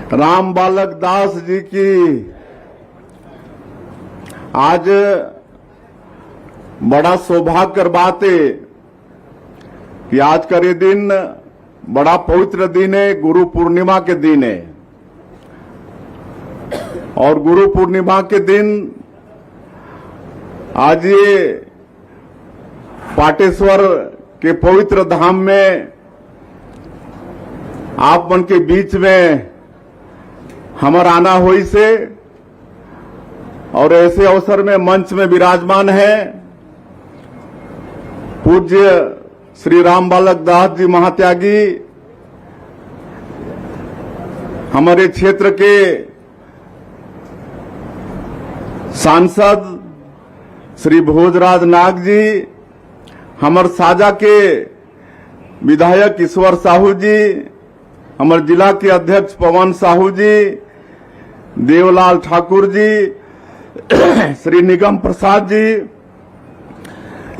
राम बालक दास जी की आज बड़ा सौभाग्य कर बात है कि आज का ये दिन बड़ा पवित्र दिन है, गुरु पूर्णिमा के दिन है। और गुरु पूर्णिमा के दिन आज ये पाटेश्वर के पवित्र धाम में आप मन के बीच में हमर आना हुई से और ऐसे अवसर में मंच में विराजमान है पूज्य श्री राम बालक दास जी महात्यागी, हमारे क्षेत्र के सांसद श्री भोजराज नाग जी, हमर साजा के विधायक ईश्वर साहू जी, हमारे जिला के अध्यक्ष पवन साहू जी, देवलाल ठाकुर जी, श्री निगम प्रसाद जी,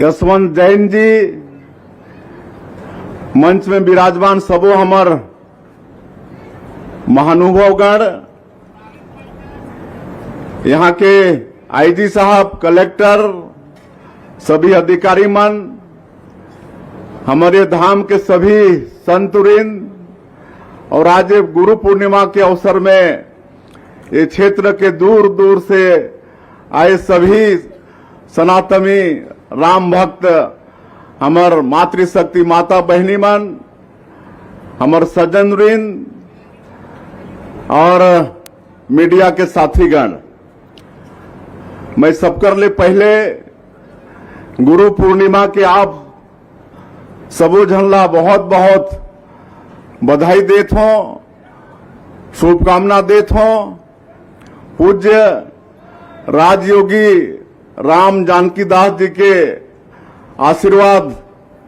यशवंत जैन जी, मंच में विराजमान सबो हमर महानुभावगण, यहाँ के आईजी साहब, कलेक्टर, सभी अधिकारी मन, हमारे धाम के सभी संतुरिन और आज गुरु पूर्णिमा के अवसर में ये क्षेत्र के दूर दूर से आए सभी सनातनी राम भक्त, हमार मातृशक्ति माता बहनी मन, हमार सज्जनऋण और मीडिया के साथीगण, मैं सबकर ले पहले गुरु पूर्णिमा के आप सबो झन ला बहुत बहुत बधाई देत हूं, शुभकामना देत हूं। पूज्य राजयोगी राम जानकी दास जी के आशीर्वाद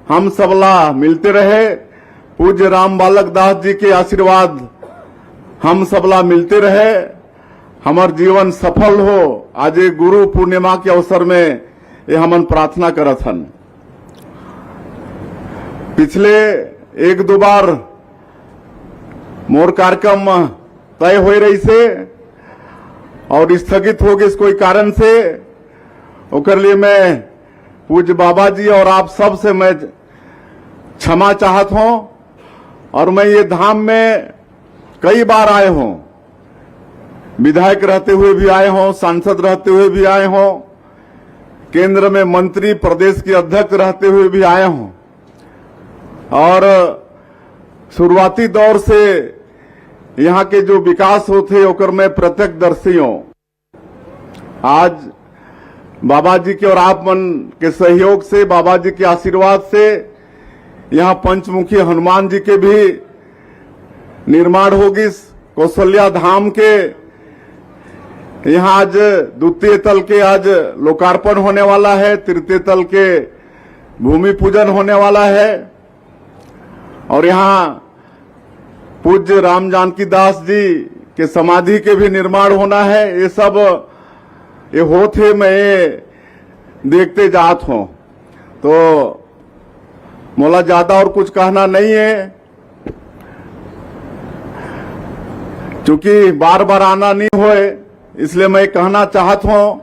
हम सबला मिलते रहे, पूज्य राम बालक दास जी के आशीर्वाद हम सबला मिलते रहे, हमार जीवन सफल हो। आज गुरु पूर्णिमा के अवसर में ये हमन प्रार्थना करत हन। पिछले एक दो बार मोर कार्यक्रम तय हो रही से और स्थगित हो गई कोई कारण से, ओकर लिए मैं पूज्य बाबा जी और आप सब से मैं क्षमा चाहत हूं। और मैं ये धाम में कई बार आए हूं, विधायक रहते हुए भी आए हों, सांसद रहते हुए भी आए हों, केंद्र में मंत्री, प्रदेश के अध्यक्ष रहते हुए भी आए हों और शुरुआती दौर से यहाँ के जो विकास होते ओकर में प्रत्यक्षदर्शी हूं। आज बाबा जी के और आप मन के सहयोग से, बाबा जी के आशीर्वाद से यहाँ पंचमुखी हनुमान जी के भी निर्माण होगी। कौशल्या धाम के यहाँ आज द्वितीय तल के आज लोकार्पण होने वाला है, तृतीय तल के भूमि पूजन होने वाला है और यहाँ पूज्य राम जानकी दास जी के समाधि के भी निर्माण होना है। ये सब ये होते मैं देखते जात हूं, तो मोला ज्यादा और कुछ कहना नहीं है, क्योंकि बार बार आना नहीं होए, इसलिए मैं कहना चाहत हूं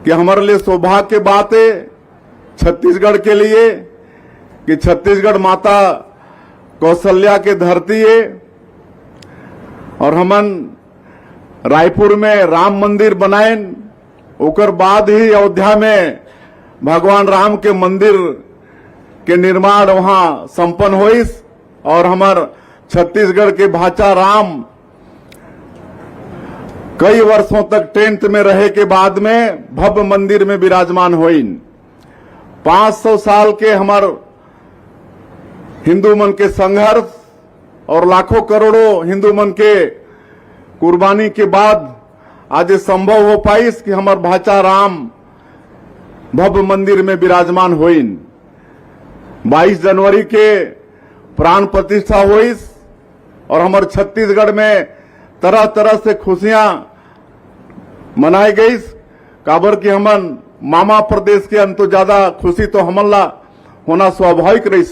कि हमारे लिए सौभाग्य की बात है छत्तीसगढ़ के लिए कि छत्तीसगढ़ माता कौशल्या के धरती है और हमन रायपुर में राम मंदिर बनाएन, ओकर बाद ही अयोध्या में भगवान राम के मंदिर के निर्माण वहां संपन्न होइस और हमार छत्तीसगढ़ के भाचा राम कई वर्षों तक टेंट में रहे के बाद में भव्य मंदिर में विराजमान होइन। 500 साल के हमार हिंदू मन के संघर्ष और लाखों करोड़ों हिंदू मन के कुर्बानी के बाद आज संभव हो पाइस कि हमार भाचा राम भव्य मंदिर में विराजमान होइन। 22 जनवरी के प्राण प्रतिष्ठा होइस और हमार छत्तीसगढ़ में तरह तरह से खुशियां मनाई गई। काबर की हमन मामा प्रदेश के अंत ज्यादा खुशी तो हमन ला होना स्वाभाविक रही।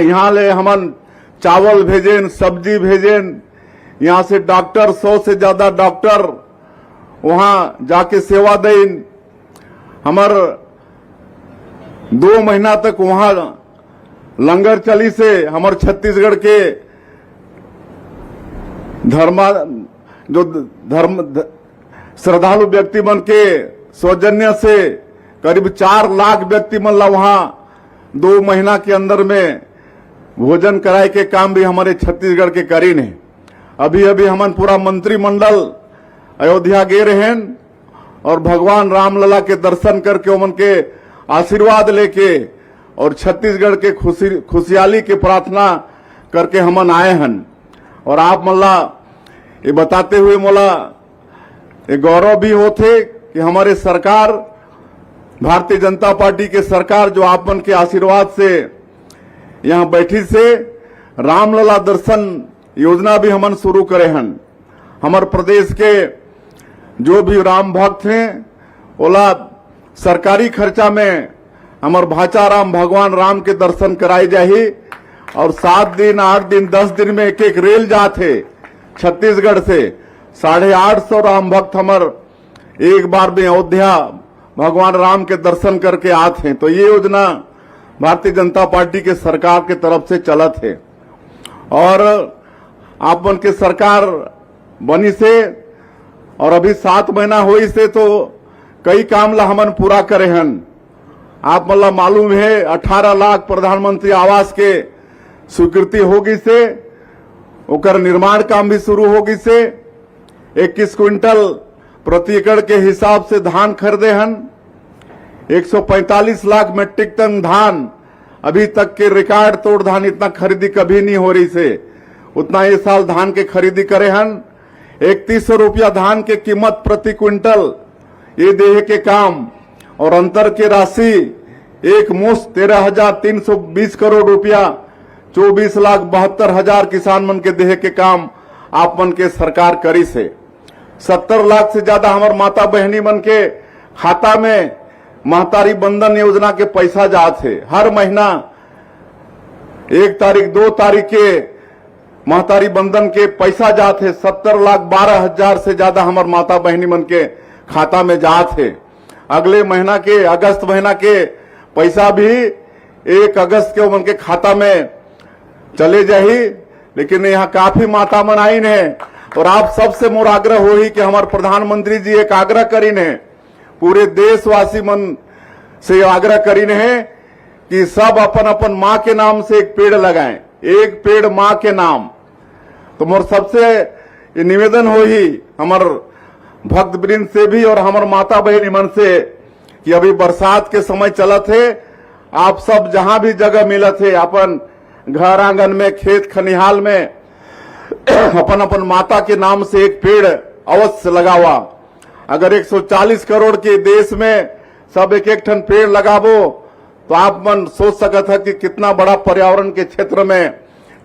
यहाँ ले हमन चावल भेजेन, सब्जी भेजेन। यहाँ से डॉक्टर 100 से ज्यादा डॉक्टर वहां जाके सेवा देन। हमार 2 महीना तक वहां लंगर चली से हमार छत्तीसगढ़ के श्रद्धालु व्यक्ति मन के सौजन्य से करीब 4 लाख व्यक्ति मन ला वहां 2 महीना के अंदर में भोजन कराए के काम भी हमारे छत्तीसगढ़ के करीन है। अभी अभी हमन पूरा मंत्रिमंडल अयोध्या गए रहें और भगवान रामलला के दर्शन करके उमन के आशीर्वाद लेके और छत्तीसगढ़ के खुशहाली के प्रार्थना करके हमन आए हन। और आप मल्ला ये बताते हुए मोला ये गौरव भी होते कि हमारे सरकार भारतीय जनता पार्टी के सरकार जो आपन के आशीर्वाद से यहाँ बैठी से रामलला दर्शन योजना भी हमन शुरू करे हन। हमारे प्रदेश के जो भी राम भक्त हैं ओला सरकारी खर्चा में हमार भाचाराम भगवान राम के दर्शन कराई जाही। और 7 दिन 8 दिन 10 दिन में एक रेल जाते छत्तीसगढ़ से 850 राम भक्त हमार एक बार में अयोध्या भगवान राम के दर्शन करके आते हैं। तो ये योजना भारतीय जनता पार्टी के सरकार के तरफ से चलत है। और आपन के सरकार बनी से और अभी 7 महीना हुई से तो कई काम ला हमन पूरा करे हन। आप मला मालूम है 18 लाख प्रधानमंत्री आवास के स्वीकृति होगी से ओकर निर्माण काम भी शुरू होगी से 21 क्विंटल प्रति एकड़ के हिसाब से धान खरीदे हन। 145 लाख मीट्रिक टन धान अभी तक के रिकॉर्ड तोड़ धान इतना खरीदी कभी नहीं हो रही से उतना ये साल धान के खरीदी करे हन। 3100 रुपया धान के कीमत प्रति क्विंटल ये देहे के काम और अंतर के राशि एक मुश्त 13,320 करोड़ रुपया 24,72,000 किसान मन के देहे के काम आप मन के सरकार करी से। 70 लाख से ज्यादा हमार माता बहनी मन के खाता में महतारी बंधन योजना के पैसा जाते है। हर महीना 1 तारीख 2 तारीख के महतारी बंधन के पैसा जाते है। 70,12,000 से ज्यादा हमार माता बहनी मन के खाता में जाते है। अगले महीना के अगस्त महीना के पैसा भी 1 अगस्त के उनके के खाता में चले जाही। लेकिन यहाँ काफी माता मन आईन है और आप सबसे मोर आग्रह हो ही कि हमारे प्रधानमंत्री जी एक आग्रह करीन है, पूरे देशवासी मन से आग्रह करीन है कि सब अपन अपन माँ के नाम से एक पेड़ लगाएं, एक पेड़ माँ के नाम। तो मोर सबसे ये निवेदन हो ही हमार भक्त वृंद से भी और हमार माता बहनी मन से कि अभी बरसात के समय चलत है, आप सब जहां भी जगह मिलत है अपन घर आंगन में खेत खनिहाल में अपन अपन माता के नाम से एक पेड़ अवश्य लगावा। अगर 140 करोड़ के देश में सब एक ठन पेड़ लगाबो तो आप मन सोच सकत है कि कितना बड़ा पर्यावरण के क्षेत्र में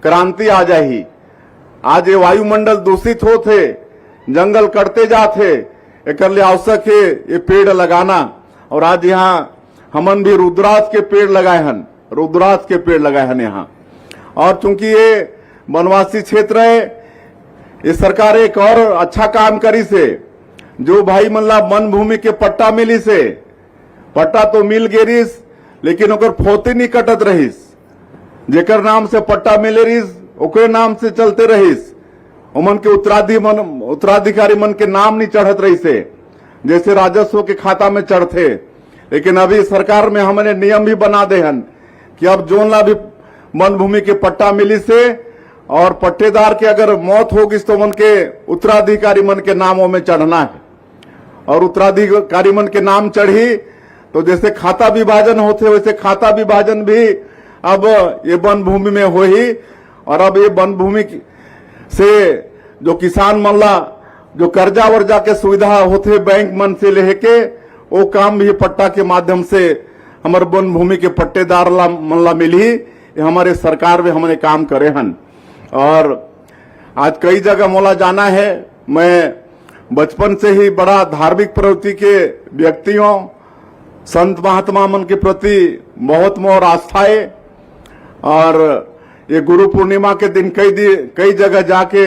क्रांति आ जाही। आज ये वायुमंडल दूषित होते, जंगल कटते जाते, एक आवश्यक है ये पेड़ लगाना। और आज यहाँ हमन भी रुद्राक्ष के पेड़ लगाए हन, रुद्राक्ष के पेड़ लगाए हन यहाँ। और चूंकि ये वनवासी क्षेत्र है, ये सरकार एक और अच्छा काम करी से जो भाई मन ला वन भूमि के पट्टा मिली से, पट्टा तो मिल गेरिस लेकिन ओकर फोती नहीं कटत रहीस, जेकर नाम से पट्टा मिले रहीस ओकरे नाम से चलते रहीस, उमन के उत्तराधिकारी मन के नाम नहीं चढ़त रही से जैसे राजस्व के खाता में चढ़ते। लेकिन अभी सरकार में हमने नियम भी बना दे हन कि अब जोन ला भी वन भूमि के पट्टा मिली से और पट्टेदार के अगर मौत होगी तो उनके उत्तराधिकारी मन के नामों में चढ़ना है। और उत्तराधिकारी मन के नाम चढ़ी तो जैसे खाता विभाजन होते वैसे खाता विभाजन भी अब ये वन भूमि में हो ही। और अब ये वन भूमि से जो किसान मन ला जो कर्जा वर्जा के सुविधा होते बैंक मन से लेके वो काम भी पट्टा के माध्यम से हमारे वन भूमि के पट्टेदार मन ला मिली। हमारे सरकार में हमने काम करे हन। और आज कई जगह मोला जाना है, मैं बचपन से ही बड़ा धार्मिक प्रवृत्ति के व्यक्तियों संत महात्मा मन के प्रति बहुत मोर आस्था है। और ये गुरु पूर्णिमा के दिन कई जगह जाके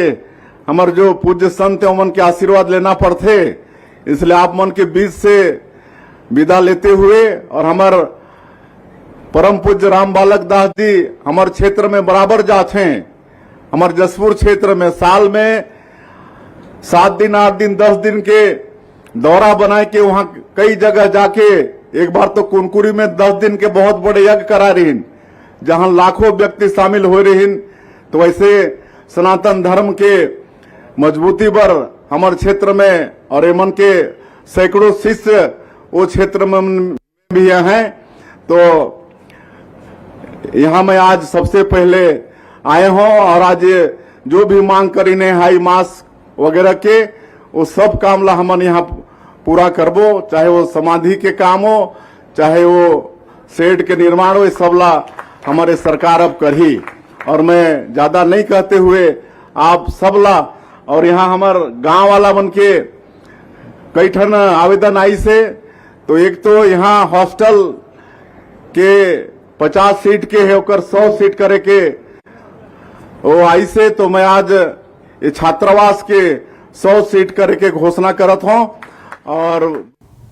हमारे जो पूज्य संत है उमन के आशीर्वाद लेना पड़ते, इसलिए आप मन के बीच से विदा लेते हुए और हमार परम पूज्य राम बालक दास जी हमारे क्षेत्र में बराबर जाते हैं। हमारे जसपुर क्षेत्र में साल में 7 दिन 8 दिन 10 दिन के दौरा बनाए के वहां कई जगह जाके, एक बार तो कुनकुरी में 10 दिन के बहुत बड़े यज्ञ करा रही, जहां लाखों व्यक्ति शामिल हो रही। तो वैसे सनातन धर्म के मजबूती पर हमारे क्षेत्र में और एमन के सैकड़ों शिष्य वो क्षेत्र में भी हैं। तो यहाँ मैं आज सबसे पहले आए हूं और आज जो भी मांग करी ने हाई मास्क वगैरह के वो सब काम ला हमन यहाँ पूरा करबो, चाहे वो समाधि के काम हो, चाहे वो शेड के निर्माण हो, सब ला हमारे सरकार अब करही। और मैं ज्यादा नहीं कहते हुए आप सब ला और यहाँ हमार गांव वाला बन के कई ठन आवेदन आई से, तो एक तो यहाँ हॉस्टल के 50 सीट के है ओकर 100 सीट करे के वो आई से, तो मैं आज ये छात्रावास के 100 सीट करे के घोषणा करत हूं। और